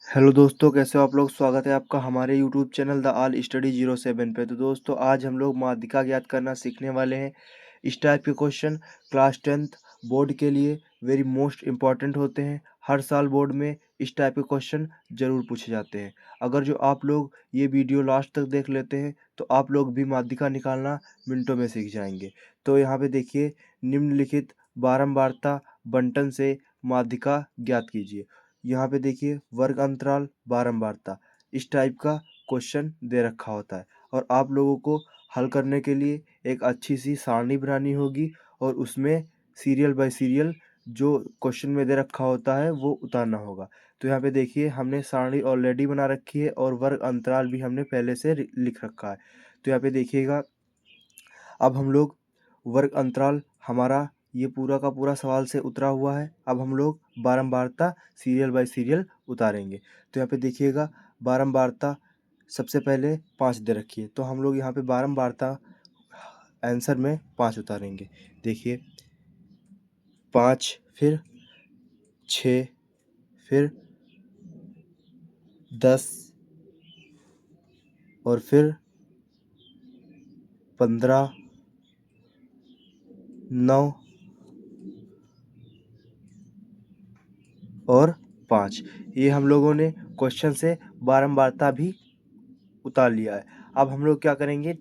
Hello दोस्तों, कैसे हो आप लोग। स्वागत है आपका हमारे YouTube channel the all study 07 पे। तो दोस्तों, आज हम लोग माध्यिका ज्ञात करना सीखने वाले हैं। इस टाइप के क्वेश्चन क्लास 10th बोर्ड के लिए वेरी मोस्ट इम्पॉर्टेंट होते हैं। हर साल बोर्ड में इस टाइप के क्वेश्चन ज़रूर पूछे जाते हैं। अगर जो आप लोग ये वीडियो लास्ट तक देख लेते हैं तो आप लोग भी माध्यिका निकालना मिनटों में सीख जाएंगे। तो यहाँ पे देखिए, निम्नलिखित बारंबारता बंटन से माध्यिका ज्ञात कीजिए। यहाँ पे देखिए, वर्ग अंतराल बारंबारता, इस टाइप का क्वेश्चन दे रखा होता है और आप लोगों को हल करने के लिए एक अच्छी सी सारणी बनानी होगी और उसमें सीरियल बाय सीरियल जो क्वेश्चन में दे रखा होता है वो उतारना होगा। तो यहाँ पे देखिए, हमने सारणी ऑलरेडी बना रखी है और वर्ग अंतराल भी हमने पहले से लिख रखा है। तो यहाँ पे देखिएगा, अब हम लोग वर्ग अंतराल हमारा ये पूरा का पूरा सवाल से उतरा हुआ है। अब हम लोग बारंबारता सीरियल बाय सीरियल उतारेंगे। तो यहाँ पे देखिएगा, बारंबारता सबसे पहले 5 दे रखी है, तो हम लोग यहाँ पे बारंबारता आंसर में 5 उतारेंगे। देखिए, 5, फिर 6, फिर 10 और फिर 15, 9 और 5। ये हम लोगों ने क्वेश्चन से बारंबारता भी उतार लिया है। अब हम लोग क्या करेंगे,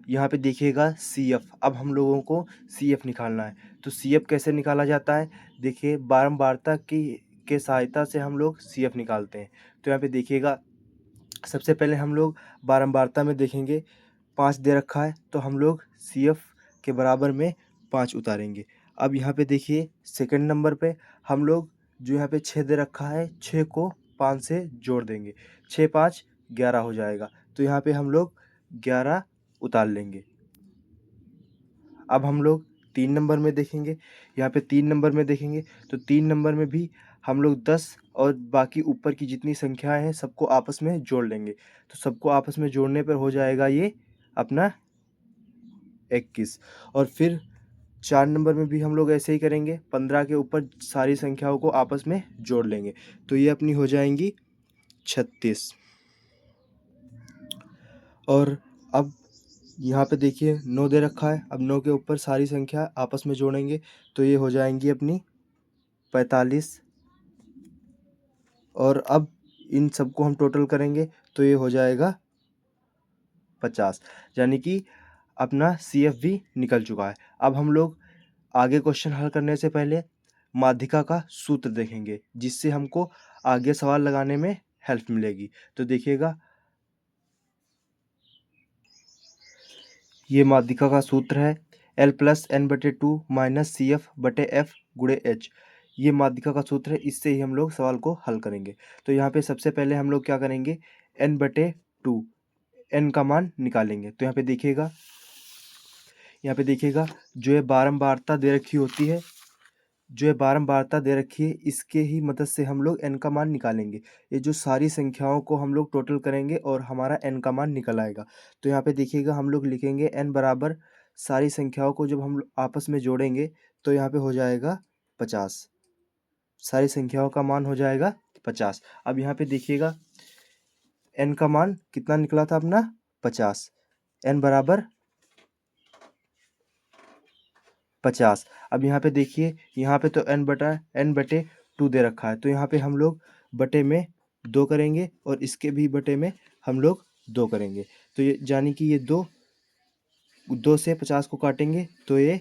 यहाँ पे देखिएगा CF। अब हम लोगों को CF निकालना है। तो CF कैसे निकाला जाता है, देखिए बारंबारता की के सहायता से हम लोग CF निकालते हैं। तो यहाँ पे देखिएगा, सबसे पहले हम लोग बारंबारता में देखेंगे 5 दे रखा है, तो हम लोग CF के बराबर में 5 उतारेंगे। अब यहाँ पे देखिए, सेकंड नंबर पे हम लोग जो यहाँ पे 6 दे रखा है, 6 को 5 से जोड़ देंगे। 6 5 11 हो जाएगा। तो यहाँ पे हम लोग 11 उतार लेंगे। अब हम लोग 3 नंबर में देखेंगे। यहाँ पे 3 नंबर में देखेंगे तो 3 नंबर में भी हम लोग 10 और बाकी ऊपर की जितनी संख्याएं हैं सबको आपस में जोड़ लेंगे। तो सबको आपस में जोड़ने पर हो जाएगा ये अपना 21। और फिर 4 नंबर में भी हम लोग ऐसे ही करेंगे, 15 के ऊपर सारी संख्याओं को आपस में जोड़ लेंगे। तो ये अपनी हो जाएंगी 36। और अब यहाँ पे देखिए 9 दे रखा है। अब 9 के ऊपर सारी संख्या आपस में जोड़ेंगे तो ये हो जाएंगी अपनी 45। और अब इन सबको हम टोटल करेंगे तो ये हो जाएगा 50। यानी कि अपना CF भी निकल चुका है। अब हम लोग आगे क्वेश्चन हल करने से पहले माध्यिका का सूत्र देखेंगे, जिससे हमको आगे सवाल लगाने में हेल्प मिलेगी। तो देखिएगा, ये माध्यिका का सूत्र है L+N/2 - CF/F × H। ये माध्यिका का सूत्र है, इससे ही हम लोग सवाल को हल करेंगे। तो यहाँ पे सबसे पहले हम लोग क्या करेंगे, N/2 N का मान निकालेंगे। तो यहाँ पे देखिएगा जो ये बारंबारता दे रखी होती है, जो ये बारंबारता दे रखी है, इसके ही मदद से हम लोग n का मान निकालेंगे। ये जो सारी संख्याओं को हम लोग टोटल करेंगे और हमारा n का मान निकल आएगा। तो यहाँ पे देखिएगा, हम लोग लिखेंगे n बराबर सारी संख्याओं को जब हम आपस में जोड़ेंगे तो यहाँ पे हो जाएगा 50। सारी संख्याओं का मान हो जाएगा 50। अब यहाँ पे देखिएगा, n का मान कितना निकला था अपना 50। n बराबर 50। अब यहाँ पे देखिए, यहाँ पे तो n/2 दे रखा है, तो यहाँ पे हम लोग बटे में 2 करेंगे और इसके भी बटे में हम लोग 2 करेंगे। तो ये यानी कि ये 2 से 50 को काटेंगे तो ये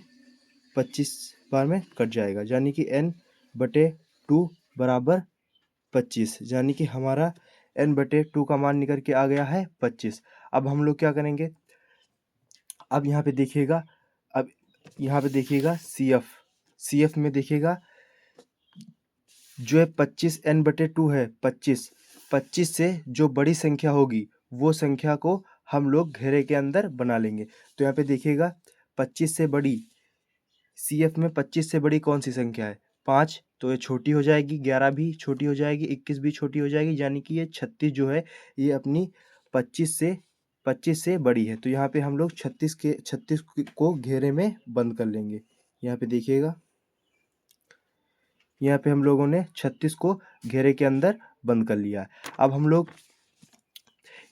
25 बार में कट जाएगा, यानी कि n/2 बराबर 25। यानी कि हमारा n/2 का मान निकल के आ गया है 25। अब हम लोग क्या करेंगे, अब यहाँ पे देखिएगा, अब यहाँ पे देखिएगा CF में देखिएगा जो है 25 n/2 है। 25 से जो बड़ी संख्या होगी वो संख्या को हम लोग घेरे के अंदर बना लेंगे। तो यहाँ पे देखिएगा, 25 से बड़ी CF में 25 से बड़ी कौन सी संख्या है, 5। तो ये छोटी हो जाएगी, 11 भी छोटी हो जाएगी, 21 भी छोटी हो जाएगी, यानी कि ये 36 जो है ये अपनी 25 से बड़ी है। तो यहाँ पे हम लोग 36 को घेरे में बंद कर लेंगे। यहाँ पे देखिएगा, यहाँ पे हम लोगों ने 36 को घेरे के अंदर बंद कर लिया है। अब हम लोग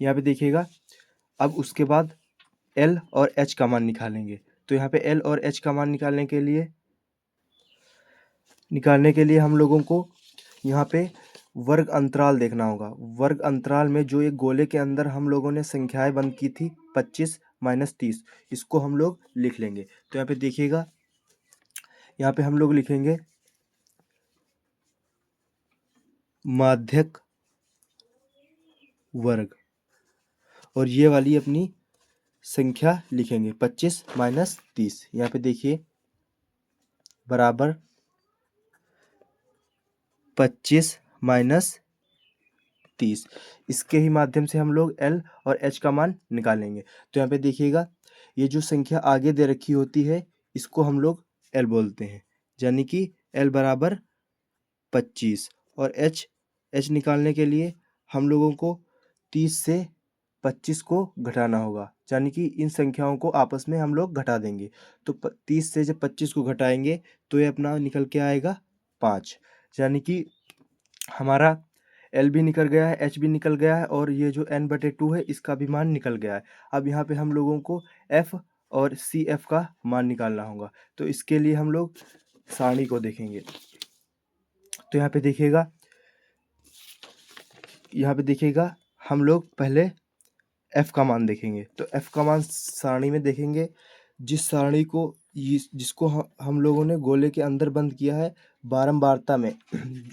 यहाँ पे देखिएगा, अब उसके बाद एल और एच का मान निकालेंगे। तो यहाँ पे एल और एच का मान निकालने के लिए हम लोगों को यहाँ पे वर्ग अंतराल देखना होगा। वर्ग अंतराल में जो एक गोले के अंदर हम लोगों ने संख्याएं बंद की थी 25 माइनस 30, इसको हम लोग लिख लेंगे। तो यहाँ पे देखिएगा, यहाँ पे हम लोग लिखेंगे माध्यक वर्ग, और ये वाली अपनी संख्या लिखेंगे 25 माइनस 30। यहाँ पे देखिए बराबर 25 माइनस 30, इसके ही माध्यम से हम लोग एल और एच का मान निकालेंगे। तो यहाँ पे देखिएगा, ये जो संख्या आगे दे रखी होती है इसको हम लोग एल बोलते हैं, यानी कि एल बराबर 25, और एच निकालने के लिए हम लोगों को 30 से 25 को घटाना होगा, यानी कि इन संख्याओं को आपस में हम लोग घटा देंगे। तो 30 से जब 25 को घटाएंगे तो ये अपना निकल के आएगा 5, यानी कि हमारा एल भी निकल गया है, एच भी निकल गया है, और ये जो n/2 है इसका भी मान निकल गया है। अब यहाँ पे हम लोगों को एफ और सी एफ का मान निकालना होगा। तो इसके लिए हम लोग सारणी को देखेंगे। तो यहाँ पे देखिएगा हम लोग पहले एफ का मान देखेंगे। तो एफ का मान सारणी में देखेंगे, जिस सारणी को जिसको हम लोगों ने गोले के अंदर बंद किया है बारंबारता में,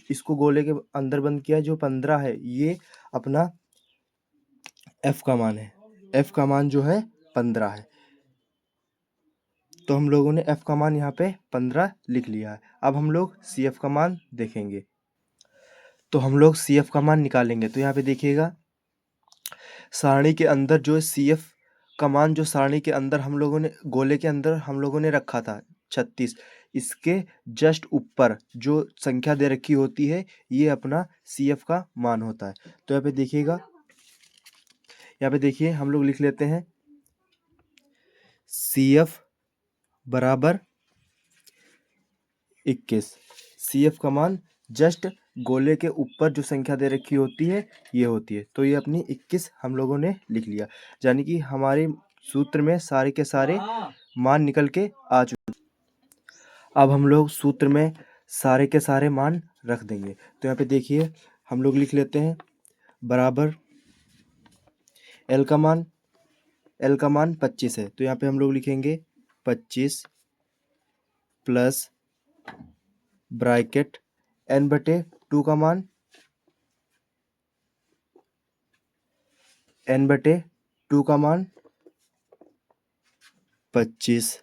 इसको गोले के अंदर बंद किया है जो 15 है, ये अपना एफ का मान है। एफ का मान जो है 15 है, तो हम लोगों ने एफ का मान यहाँ पे 15 लिख लिया है। अब हम लोग सी एफ का मान देखेंगे। तो हम लोग सी एफ का मान निकालेंगे। तो यहाँ पे देखिएगा, सारणी के अंदर जो सी एफ का मान जो सारणी के अंदर हम लोगों ने गोले के अंदर हम लोगों ने रखा था 36, इसके जस्ट ऊपर जो संख्या दे रखी होती है ये अपना सी एफ का मान होता है। तो यहाँ पे देखिएगा, यहाँ पे देखिए हम लोग लिख लेते हैं सी एफ बराबर 21। सी एफ का मान जस्ट गोले के ऊपर जो संख्या दे रखी होती है ये होती है। तो ये अपनी 21 हम लोगों ने लिख लिया, यानी कि हमारे सूत्र में सारे के सारे मान निकल के आ चुके। अब हम लोग सूत्र में सारे के सारे मान रख देंगे। तो यहाँ पे देखिए हम लोग लिख लेते हैं बराबर एल का मान 25 है, तो यहाँ पे हम लोग लिखेंगे 25 प्लस ब्रैकेट n/2 का मान n/2 का मान 25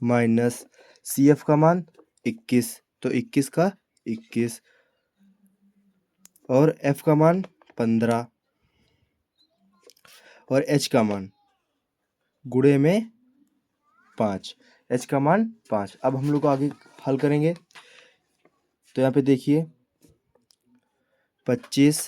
माइनस सी एफ का मान 21, तो 21 का 21, और एफ का मान 15, और एच का मान गुणे में 5, एच का मान 5। अब हम लोग को आगे हल करेंगे। तो यहाँ पे देखिए 25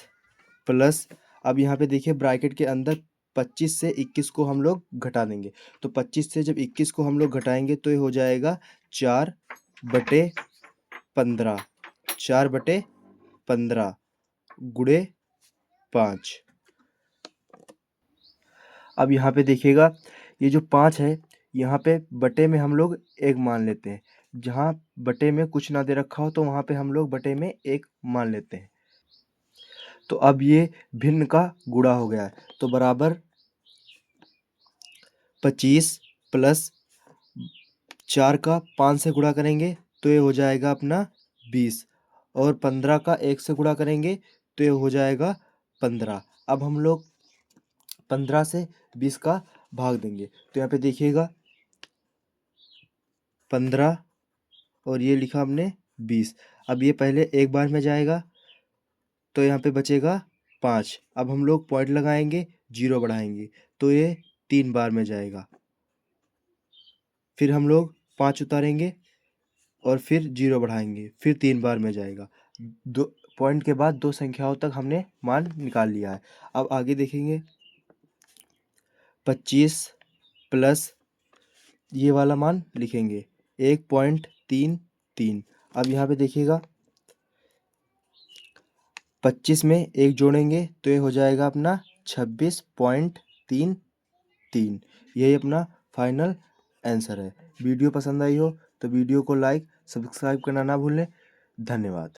प्लस, अब यहाँ पे देखिए ब्रैकेट के अंदर 25 से 21 को हम लोग घटा देंगे। तो 25 से जब 21 को हम लोग घटाएंगे तो ये हो जाएगा 4/15, 4/15 गुणे 5। अब यहाँ पे देखिएगा, ये जो 5 है यहाँ पे बटे में हम लोग 1 मान लेते हैं। जहाँ बटे में कुछ ना दे रखा हो तो वहाँ पे हम लोग बटे में 1 मान लेते हैं। तो अब ये भिन्न का गुणा हो गया है, तो बराबर 25 प्लस 4 का 5 से गुणा करेंगे तो ये हो जाएगा अपना 20, और 15 का 1 से गुणा करेंगे तो ये हो जाएगा 15। अब हम लोग 15 से 20 का भाग देंगे। तो यहाँ पे देखिएगा 15 और ये लिखा हमने 20। अब ये पहले एक बार में जाएगा तो यहाँ पे बचेगा 5। अब हम लोग पॉइंट लगाएंगे, 0 बढ़ाएंगे तो ये 3 बार में जाएगा। फिर हम लोग 5 उतारेंगे और फिर 0 बढ़ाएंगे, फिर 3 बार में जाएगा। दो पॉइंट के बाद 2 संख्याओं तक हमने मान निकाल लिया है। अब आगे देखेंगे 25 प्लस ये वाला मान लिखेंगे 1.33। अब यहाँ पे देखिएगा 25 में एक जोड़ेंगे तो ये हो जाएगा अपना 26.33। यही अपना फाइनल आंसर है। वीडियो पसंद आई हो तो वीडियो को लाइक सब्सक्राइब करना ना भूलें। धन्यवाद।